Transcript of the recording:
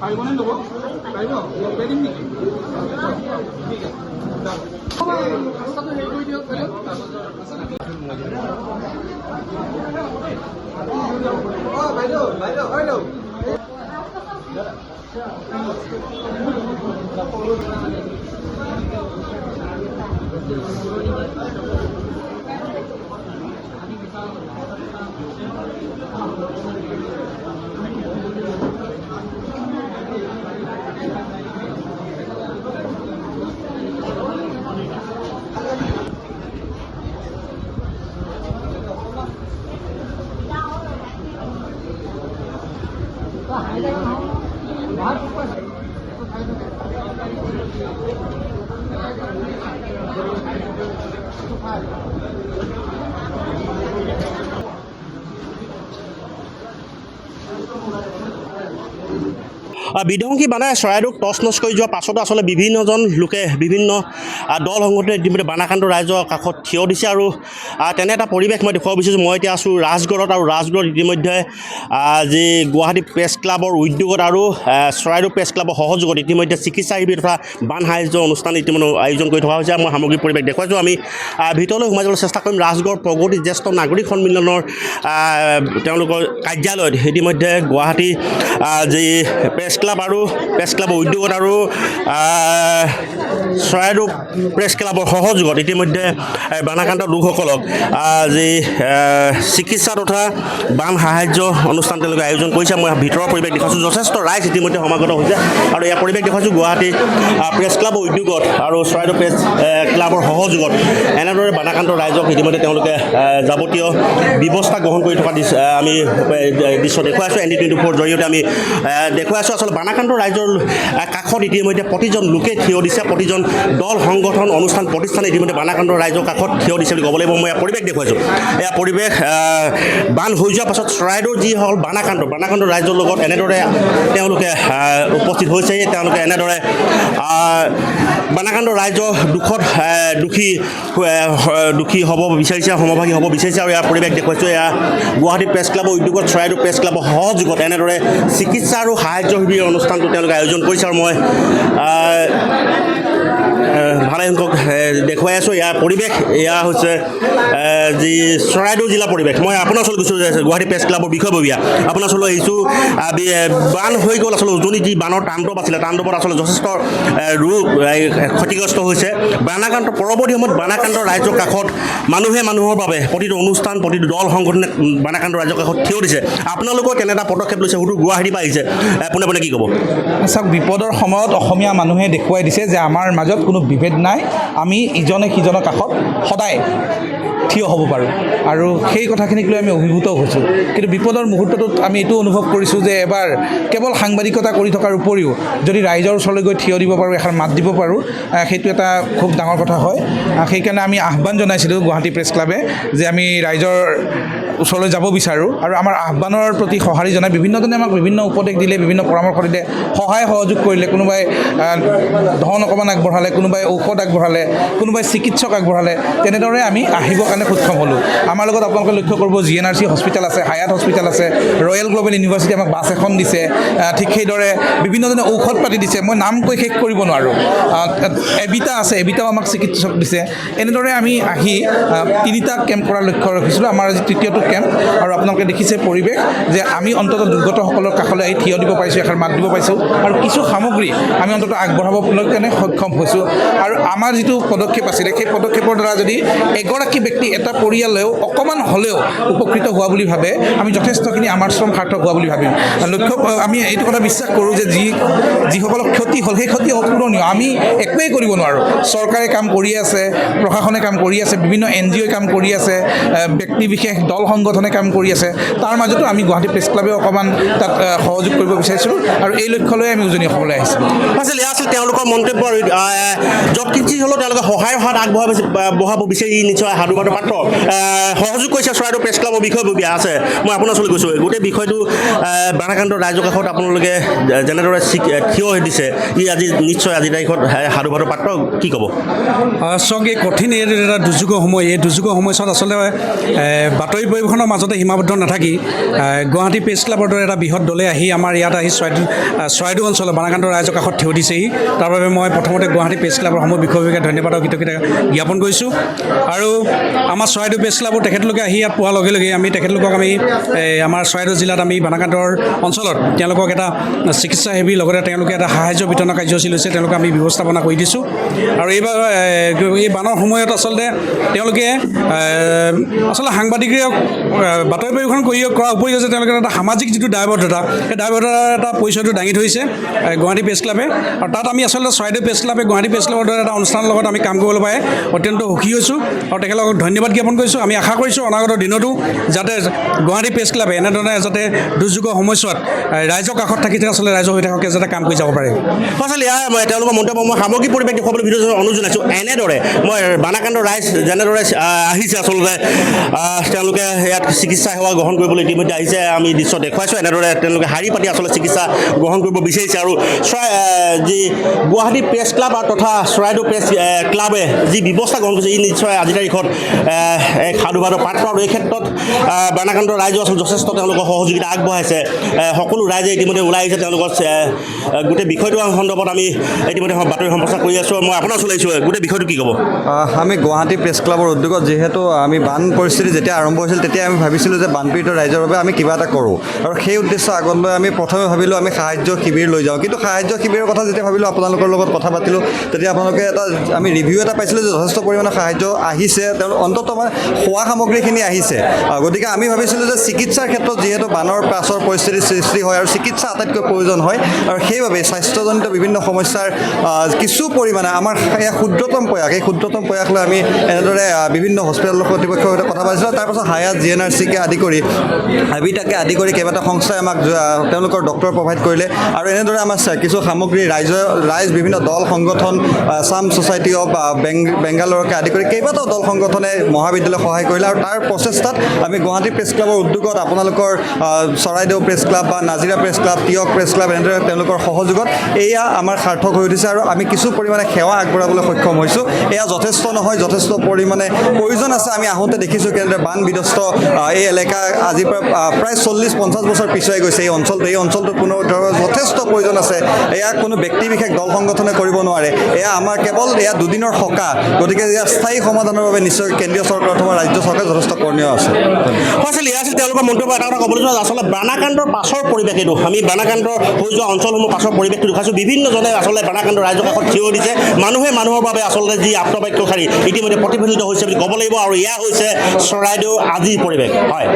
পাৰিবনে ল'ব পাৰিব লৈ দিম নেকি ঠিক আছে ৰাস্তাটো হেৰি কৰি দিয়ক বাইদেউ বাইদেউ বাইদেউ বিধ্বংসী বানাই চৰাইদেউক টচ নচ কৰি যোৱাৰ পাছতো আচলতে বিভিন্নজন লোকে বিভিন্ন দল সংগঠনে ইতিমধ্যে বানাকান্ত ৰাইজৰ কাষত থিয় দিছে আৰু তেনে এটা পৰিৱেশ মই দেখুৱাব বিচাৰিছোঁ। মই এতিয়া আছোঁ ৰাজগড়ত আৰু ৰাজগড়ত ইতিমধ্যে যি গুৱাহাটী প্ৰেছ ক্লাবৰ উদ্যোগত আৰু চৰাইদেউ প্ৰেছ ক্লাবৰ সহযোগত ইতিমধ্যে চিকিৎসা শিবিৰ তথা বান সাহায্য অনুষ্ঠান ইতিমধ্যে আয়োজন কৰি থকা হৈছে। মই সামগ্ৰিক পৰিৱেশ দেখুৱাইছোঁ। আমি ভিতৰলৈ সোমাই যাবলৈ চেষ্টা কৰিম। ৰাজগড় প্ৰগতি জ্যেষ্ঠ নাগৰিক সন্মিলনৰ তেওঁলোকৰ কাৰ্যালয়ত ইতিমধ্যে গুৱাহাটী যি প্ৰেছ ক্লাব আৰু প্ৰেছ ক্লাবৰ উদ্যোগত আৰু চৰাইদেউ প্ৰেছ ক্লাবৰ সহযোগত ইতিমধ্যে বানাক্ৰান্ত লোকসকলক যি চিকিৎসা তথা বান সাহায্য অনুষ্ঠান তেওঁলোকে আয়োজন কৰিছে। মই ভিতৰৰ পৰিৱেশ দেখুৱাইছোঁ। যথেষ্ট ৰাইজ ইতিমধ্যে সমাগত হৈছে আৰু ইয়াৰ পৰিৱেশ দেখুৱাইছোঁ গুৱাহাটী প্ৰেছ ক্লাবৰ উদ্যোগত আৰু চৰাইদেউ প্ৰেছ ক্লাবৰ সহযোগত এনেদৰে বানাক্ৰান্ত ৰাইজক ইতিমধ্যে তেওঁলোকে যাৱতীয় ব্যৱস্থা গ্ৰহণ কৰি থকা আমি দৃশ্য দেখুৱাইছোঁ। ND24 জৰিয়তে আমি দেখুৱাইছোঁ। আচলতে বানাক্ৰান্ত ৰাইজৰ কাষত ইতিমধ্যে প্ৰতিজন লোকে থিয় দিছে। প্ৰতিজন দল সংগঠন অনুষ্ঠান প্ৰতিষ্ঠানে ইতিমধ্যে বানাক্ৰান্ত ৰাইজৰ কাষত থিয় দিছে বুলি ক'ব লাগিব। মই পৰিৱেশ দেখুৱাইছোঁ। এয়া পৰিৱেশ বান হৈ যোৱাৰ পাছত চৰাইদেউৰ যি হ'ল বানাক্ৰান্ত ৰাইজৰ লগত এনেদৰে তেওঁলোকে উপস্থিত হৈছে। তেওঁলোকে এনেদৰে বানাক্ৰান্ত ৰাইজৰ দুখত দুখী হ'ব বিচাৰিছে, সমভাগী হ'ব বিচাৰিছে আৰু ইয়াৰ পৰিৱেশ দেখুৱাইছোঁ। এয়া গুৱাহাটী প্ৰেছ ক্লাবৰ উদ্যোগত চৰাইদেউ প্ৰেছ ক্লাবৰ সহযোগত এনেদৰে চিকিৎসা আৰু সাহায্য শিবিৰ অনুষ্ঠানটো তেওঁলোকে আয়োজন কৰিছে আৰু মই ভালেসংখ্যক দেখুৱাই আছোঁ। ইয়াৰ পৰিৱেশ এয়া হৈছে যি চৰাইদেউ জিলাৰ পৰিৱেশ। মই আপোনাৰ ওচৰত গৈছোঁ গুৱাহাটী প্ৰেছ ক্লাবৰ বিষয়ববীয়া আপোনাৰ ওচৰলৈ আহিছোঁ। বান হৈ গ'ল। আচলতে উজনি যি বানৰ তাণ্ডৱ আছিলে, তাণ্ডৱত আচলতে যথেষ্ট ৰূপ ক্ষতিগ্ৰস্ত হৈছে। বানাক্ৰান্ত পৰৱৰ্তী সময়ত বানাক্ৰান্ত ৰাইজৰ কাষত মানুহে মানুহৰ বাবে প্ৰতিটো অনুষ্ঠান প্ৰতিটো দল সংগঠনে বানাক্ৰান্ত ৰাইজৰ কাষত থিয় দিছে। আপোনালোকৰ কেনে এটা পদক্ষেপ লৈছে সুদূৰ গুৱাহাটীৰ পৰা আহিছে, পোনে পোনে কি ক'ব? চাওক, বিপদৰ সময়ত অসমীয়া মানুহে দেখুৱাই দিছে যে আমাৰ মাজত কোনো বিভেদ নাই। আমি ইজনে সিজনৰ কাষত সদায় থিয় হ'ব পাৰোঁ আৰু সেই কথাখিনিক লৈ আমি অভিভূত হৈছোঁ। কিন্তু বিপদৰ মুহূৰ্তটোত আমি এইটো অনুভৱ কৰিছোঁ যে এবাৰ কেৱল সাংবাদিকতা কৰি থকাৰ উপৰিও যদি ৰাইজৰ ওচৰলৈ গৈ থিয় দিব পাৰোঁ, এষাৰ মাত দিব পাৰোঁ, সেইটো এটা খুব ডাঙৰ কথা হয়। সেইকাৰণে আমি আহ্বান জনাইছিলোঁ গুৱাহাটী প্ৰেছ ক্লাবে যে আমি ৰাইজৰ ওচৰলৈ যাব বিচাৰোঁ আৰু আমাৰ আহ্বানৰ প্ৰতি সঁহাৰি জনাই বিভিন্নজনে আমাক বিভিন্ন উপদেশ দিলে, বিভিন্ন পৰামৰ্শ দিলে, সহায় সহযোগ কৰিলে। কোনোবাই ধন অকণমান আগবঢ়ালে, কোনোবাই ঔষধ আগবঢ়ালে, কোনোবাই চিকিৎসক আগবঢ়ালে। তেনেদৰে আমি আহিবৰ কাৰণে সক্ষম হ'লোঁ। আমাৰ লগত আপোনালোকে লক্ষ্য কৰিব GNRC হস্পিটেল আছে, হায়াত হস্পিটেল আছে, ৰয়েল গ্ল'বেল ইউনিভাৰ্চিটি আমাক বাছ এখন দিছে। ঠিক সেইদৰে বিভিন্নজনে ঔষধ পাতি দিছে। মই নাম কৈ শেষ কৰিব নোৱাৰোঁ। এবিটা আছে, এবিটাও আমাক চিকিৎসক দিছে। এনেদৰে আমি আহি 3টা কেম্প কৰাৰ লক্ষ্য ৰাখিছিলোঁ। আমাৰ আজি 3য়টো কেম্প আৰু আপোনালোকে দেখিছে পৰিৱেশ যে আমি অন্ততঃ দুৰ্গতসকলৰ কাষলৈ আহি থিয় দিব পাৰিছোঁ, এষাৰ মাত দিব পাৰিছোঁ আৰু কিছু সামগ্ৰী আমি অন্ততঃ আগবঢ়াবলৈ কাৰণে সক্ষম হৈছোঁ। আৰু আমাৰ যিটো পদক্ষেপ আছিলে সেই পদক্ষেপৰ দ্বাৰা যদি এগৰাকী ব্যক্তি এটা পৰিয়ালেও অকণমান হ'লেও উপকৃত হোৱা বুলি ভাবে, আমি যথেষ্টখিনি আমাৰ শ্ৰম সাৰ্থক হোৱা বুলি ভাবিম। আমি এইটো কথা বিশ্বাস কৰোঁ যে যিসকলৰ ক্ষতি হ'ল সেই ক্ষতি অপূৰণীয়। আমি একোৱেই কৰিব নোৱাৰোঁ। চৰকাৰে কাম কৰি আছে, প্ৰশাসনে কাম কৰি আছে, বিভিন্ন NGOই কাম কৰি আছে, ব্যক্তি বিশেষ দল সংগঠনে কাম কৰি আছে। তাৰ মাজতো আমি গুৱাহাটী প্ৰেছ ক্লাবে অকণমান তাত সহযোগ কৰিব বিচাৰিছিলোঁ আৰু এই লক্ষ্য লৈ আমি উজনি অসমলৈ আহিছিলোঁ। আচলতে এয়া আছিল তেওঁলোকৰ মন্তব্য। য'ত কিঞ্চিত হ'লেও তেওঁলোকে সহায়ৰ হাত আগবঢ়াব বিচাৰি নিশ্চয় সাধুবাদৰ পাত্ৰ সহযোগ কৰিছে চৰাইদেউ প্ৰেছ ক্লাবৰ বিষয়ববীয়া আছে মই আপোনাৰ ওচৰলৈ গৈছোঁ গোটেই বিষয়টো বাণাকান্ত ৰাইজৰ কাষত আপোনালোকে যেনেদৰে থিয় হৈ দিছে ই আজি নিশ্চয় আজিৰ তাৰিখত সাধুবাদৰ পাত্ৰ কি ক'ব চাওক এই কঠিন এই এটা দুৰ্যোগৰ সময় এই দুৰ্যোগৰ সময়ছোৱাত আচলতে বাতৰি পৰিৱেশনৰ মাজতে সীমাবদ্ধ নাথাকি গুৱাহাটী প্ৰেছ ক্লাবৰ দৰে এটা বৃহৎ দলে আহি আমাৰ ইয়াত আহি চৰাইদেউ অঞ্চলৰ বাণাকান্ত ৰাইজৰ কাষত থিয় দিছেহি তাৰ বাবে মই প্ৰথমতে গুৱাহাটী প্ৰেছ ক্লাবৰ সমূহ বিষয়ববীয়াক ধন্যবাদ আৰু কৃতজ্ঞতা জ্ঞাপন কৰিছোঁ আৰু আমাৰ চৰাইদেউ প্ৰেছ ক্লাবৰ তেখেতলোকে আহি ইয়াত পোৱাৰ লগে লগে আমি তেখেতলোকক আমি আমাৰ চৰাইদেউ জিলাত আমি বাণাকান্তৰ অঞ্চলত তেওঁলোকক এটা চিকিৎসা সেৱী লগতে তেওঁলোকে এটা সাহায্য বিতৰণৰ কাৰ্যসূচী লৈছে তেওঁলোকে আমি ব্যৱস্থাপনা কৰি দিছোঁ আৰু এইবাৰ এই বানৰ সময়ত আচলতে তেওঁলোকে আচলতে সাংবাদিকক বাতৰি পৰিৱেশন কৰাৰ উপৰিও যে তেওঁলোকে এটা সামাজিক যিটো দায়বদ্ধতা সেই দায়বদ্ধতাৰ এটা পৰিচয়টো দাঙি ধৰিছে গুৱাহাটী প্ৰেছ ক্লাবে আৰু তাত আমি আচলতে চৰাইদেউ প্ৰেছ ক্লাবে গুৱাহাটী প্ৰেছ ক্লাবৰ দৰে এটা অনুষ্ঠানৰ লগত আমি কাম কৰিবলৈ পাই অত্যন্ত সুখী হৈছোঁ আৰু তেখেতলোকক ধন্যবাদ জ্ঞাপন কৰিছোঁ আমি আশা কৰিছোঁ অনাগত দিনতো যাতে গুৱাহাটী প্ৰেছ ক্লাবে এনেধৰণে যাতে দুৰ্যোগৰ সময়ছোৱাত ৰাইজৰ কাষত থাকি আচলতে ৰাইজৰ হৈ থাকক যাতে কাম কৰি যাব পাৰে আচলতে ইয়াৰ তেওঁলোকৰ মন্তব্য মই সামগ্ৰিক পৰিৱেশ দেখুৱাবলৈ ভিডিঅ' অনুৰোধ জনাইছোঁ এনেদৰে মই বাণাকান্ত ৰাইজ যেনেদৰে আহিছে আচলতে তেওঁলোকে ইয়াত চিকিৎসা সেৱা গ্ৰহণ কৰিবলৈ ইতিমধ্যে আহিছে আমি দৃশ্য দেখুৱাইছোঁ এনেদৰে তেওঁলোকে শাৰী পাতি আচলতে চিকিৎসা গ্ৰহণ কৰিব বিচাৰিছে আৰু যি গুৱাহাটী প্ৰেছ ক্লাব আৰু তথা চৰাইদেউ প্ৰেছ ক্লাবে যি ব্যৱস্থা গ্ৰহণ কৰিছে ই নিশ্চয় আজিৰ তাৰিখত এক সাধুবাদৰ পাত্ৰ আৰু এই ক্ষেত্ৰত বাণাকান্ত ৰাইজেও আচলতে যথেষ্ট তেওঁলোকৰ সহযোগিতা আগবঢ়াইছে সকলো ৰাইজে ইতিমধ্যে ওলাই আহিছে তেওঁলোকৰ গোটেই বিষয়টো সন্দৰ্ভত আমি ইতিমধ্যে বাতৰি সম্প্ৰচাৰ কৰি আছোঁ মই আপোনাৰ ওচৰলৈ আহিছোঁ গোটেই বিষয়টো কি ক'ব আমি গুৱাহাটী প্ৰেছ ক্লাবৰ উদ্যোগত যিহেতু আমি বান পৰিস্থিতি যেতিয়া আৰম্ভ হৈছিল তেতিয়া আমি ভাবিছিলোঁ যে বানপীড়িত ৰাইজৰ বাবে আমি কিবা এটা কৰোঁ আৰু সেই উদ্দেশ্য আগত লৈ আমি প্ৰথমে ভাবিলোঁ আমি সাহায্য শিবিৰ লৈ যাওঁ কিন্তু সাহায্য শিবিৰৰ কথা যেতিয়া ভাবিলোঁ আপোনালোকৰ লগত কথা পাতিলোঁ তেতিয়া আপোনালোকে এটা আমি ৰিভিউ এটা পাইছিলোঁ যে যথেষ্ট পৰিমাণৰ সাহায্য আহিছে তেওঁলোক অন্ততঃ মানে খোৱা সামগ্ৰীখিনি আহিছে গতিকে আমি ভাবিছিলোঁ যে চিকিৎসাৰ ক্ষেত্ৰত যিহেতু বানৰ পাছৰ পৰিস্থিতিৰ সৃষ্টি হয় আৰু চিকিৎসা আটাইতকৈ প্ৰয়োজন হয় আৰু সেইবাবে স্বাস্থ্যজনিত বিভিন্ন সমস্যাৰ কিছু পৰিমাণে আমাৰ এই ক্ষুদ্ৰতম প্ৰয়াস এই ক্ষুদ্ৰতম প্ৰয়াস লৈ আমি এনেদৰে বিভিন্ন হস্পিটেলৰ কৰ্তৃপক্ষৰ সৈতে কথা পাতিছিলোঁ তাৰপাছত হায়াত GNRCকে আদি কৰি হাবিতাকে আদি কৰি কেইবাটা সংস্থাই আমাক তেওঁলোকৰ ডক্টৰ প্ৰভাইড কৰিলে আৰু এনেদৰে আমাৰ কিছু সামগ্ৰী ৰাইজ বিভিন্ন দল সংগঠন আছাম ছ'চাইটি অফ বেংগালোৰকে আদি কৰি কেইবাটাও দল সংগঠনে মহাবিদ্যালয়ক সহায় কৰিলে আৰু তাৰ প্ৰচেষ্টাত আমি গুৱাহাটী প্ৰেছ ক্লাবৰ উদ্যোগত আপোনালোকৰ চৰাইদেউ প্ৰেছ ক্লাব বা Nazira press club Teok press club এনেদৰে তেওঁলোকৰ সহযোগত এয়া আমাৰ সাৰ্থক হৈ উঠিছে আৰু আমি কিছু পৰিমাণে সেৱা আগবঢ়াবলৈ সক্ষম হৈছোঁ এয়া যথেষ্ট নহয় যথেষ্ট পৰিমাণে প্ৰয়োজন আছে আমি আহোঁতে দেখিছোঁ কেনেদৰে বান বিধ্বস্ত এই এলেকা আজিৰ পৰা প্ৰায় 40-50 বছৰ পিছুৱাই গৈছে এই অঞ্চলটো পুনৰ যথেষ্ট প্ৰয়োজন আছে এয়া কোনো ব্যক্তি বিশেষ দল সংগঠনে কৰিব নোৱাৰে এয়া আমাৰ কেৱল এয়া দুদিনৰ সকাহ গতিকে ইয়াৰ স্থায়ী সমাধানৰ বাবে নিশ্চয় কেন্দ্ৰীয় চৰকাৰ অথবা ৰাজ্য চৰকাৰ যথেষ্ট কৰণীয় আছে আচলতে ইয়াত তেওঁলোকৰ মন্তব্য এটা কথা ক'বলৈ যোৱা আচলতে বাণাকান্তৰ পাছৰ পৰিৱেশ এইটো আমি বাণাকান্তৰ হৈ যোৱা অঞ্চলসমূহ পাছৰ পৰিৱেশটো দেখাইছোঁ বিভিন্নজনে আচলতে বাণাকান্ত ৰাইজৰ কাষত থিয় দিছে মানুহে মানুহৰ বাবে আচলতে যি আপ্তবাক্যশাৰী ইতিমধ্যে প্ৰতিফলিত হৈছে বুলি ক'ব লাগিব আৰু এয়া হৈছে চৰাইদেউ আজিৰ পৰিৱেশ হয়